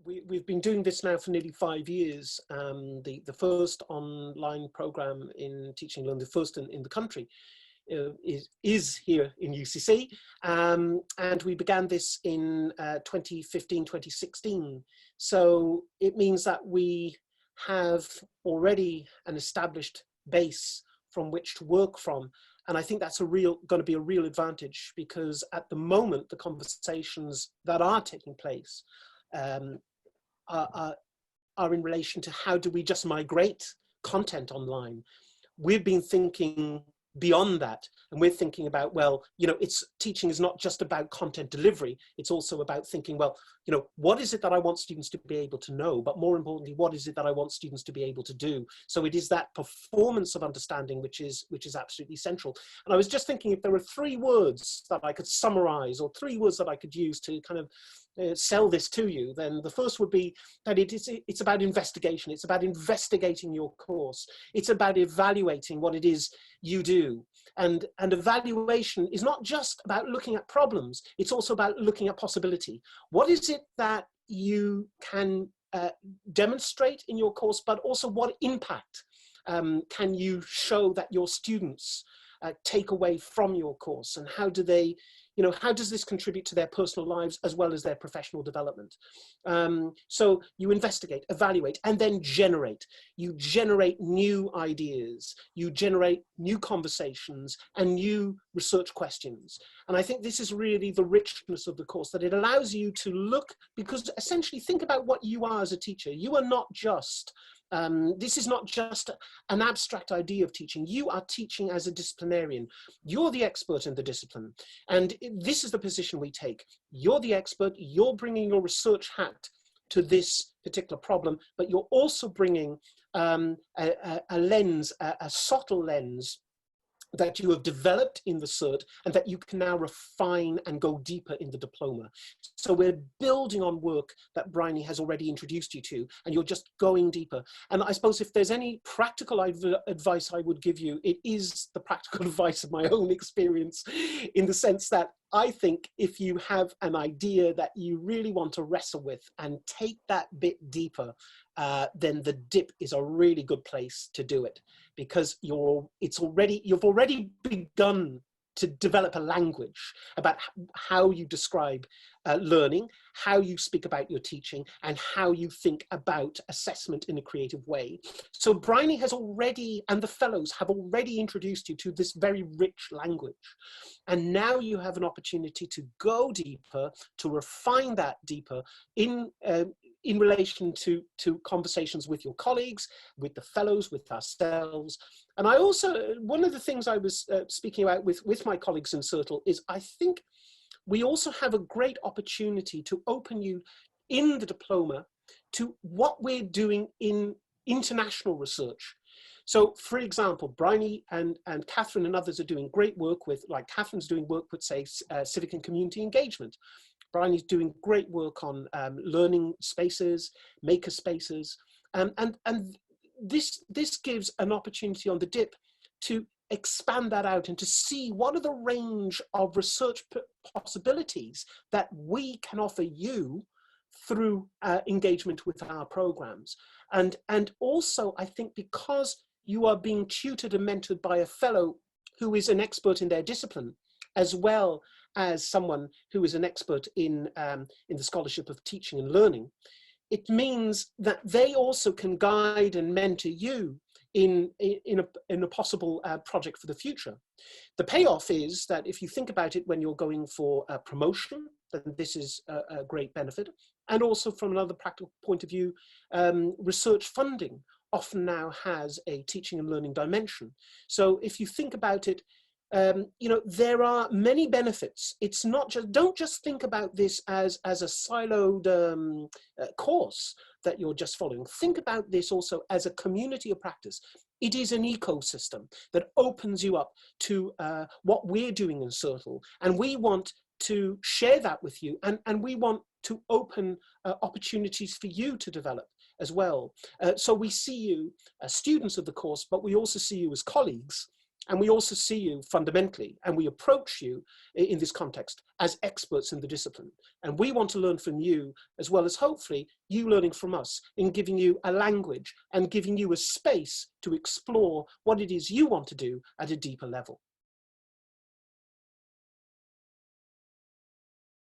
we've been doing this now for nearly 5 years. The first online program in teaching and learning, the first in the country, is here in UCC, and we began this in 2015, 2016. So it means that we have already an established base from which to work from. And I think that's going to be a real advantage, because at the moment, the conversations that are taking place are in relation to how do we just migrate content online. We've been thinking beyond that, and we're thinking about, well, teaching is not just about content delivery, it's also about thinking, well, what is it that I want students to be able to know, but more importantly, what is it that I want students to be able to do? So it is that performance of understanding which is absolutely central. And I was just thinking, if there were 3 words that I could summarize, or 3 words that I could use to kind of sell this to you, then the first would be that it's about investigation. It's about investigating your course. It's about evaluating what it is you do. And evaluation is not just about looking at problems, it's also about looking at possibility. What is it that you can demonstrate in your course, but also what impact can you show that your students take away from your course, and how do they, how does this contribute to their personal lives as well as their professional development? So you investigate, evaluate, and then generate. You generate new ideas, you generate new conversations and new research questions. And I think this is really the richness of the course, that it allows you to look, because essentially think about what you are as a teacher. You are not just this is not just an abstract idea of teaching. You are teaching as a disciplinarian. You're the expert in the discipline. And this is the position we take. You're the expert. You're bringing your research hat to this particular problem, but you're also bringing a lens, a subtle lens, that you have developed in the cert, and that you can now refine and go deeper in the diploma. So we're building on work that Bryony has already introduced you to, and you're just going deeper. And I suppose if there's any practical advice I would give you, it is the practical advice of my own experience, in the sense that I think if you have an idea that you really want to wrestle with and take that bit deeper, then the dip is a really good place to do it, because you've already begun to develop a language about how you describe learning, how you speak about your teaching, and how you think about assessment in a creative way. So Bryony has already, and the fellows have already introduced you to this very rich language. And now you have an opportunity to go deeper, to refine that deeper in relation to conversations with your colleagues, with the fellows, with ourselves. And I also, one of the things I was speaking about with my colleagues in CERTL is, I think we also have a great opportunity to open you in the diploma to what we're doing in international research. So for example, Bryony and Catherine and others are doing great work with, like Catherine's doing work with, say, civic and community engagement. Bryony's doing great work on learning spaces, maker spaces, and this gives an opportunity on the dip to expand that out and to see what are the range of research possibilities that we can offer you through engagement with our programs. And also, I think, because you are being tutored and mentored by a fellow who is an expert in their discipline, as well as someone who is an expert in the scholarship of teaching and learning, it means that they also can guide and mentor you in a possible project for the future. The payoff is that if you think about it when you're going for a promotion, then this is a great benefit. And also from another practical point of view, research funding often now has a teaching and learning dimension. So if you think about it, there are many benefits. It's not just, don't just think about this as a siloed course that you're just following. Think about this also as a community of practice. It is an ecosystem that opens you up to what we're doing in CERTL, and we want to share that with you, and we want to open opportunities for you to develop as well. So we see you as students of the course, but we also see you as colleagues. And we also see you fundamentally, and we approach you in this context as experts in the discipline. And we want to learn from you, as well as hopefully you learning from us, in giving you a language and giving you a space to explore what it is you want to do at a deeper level.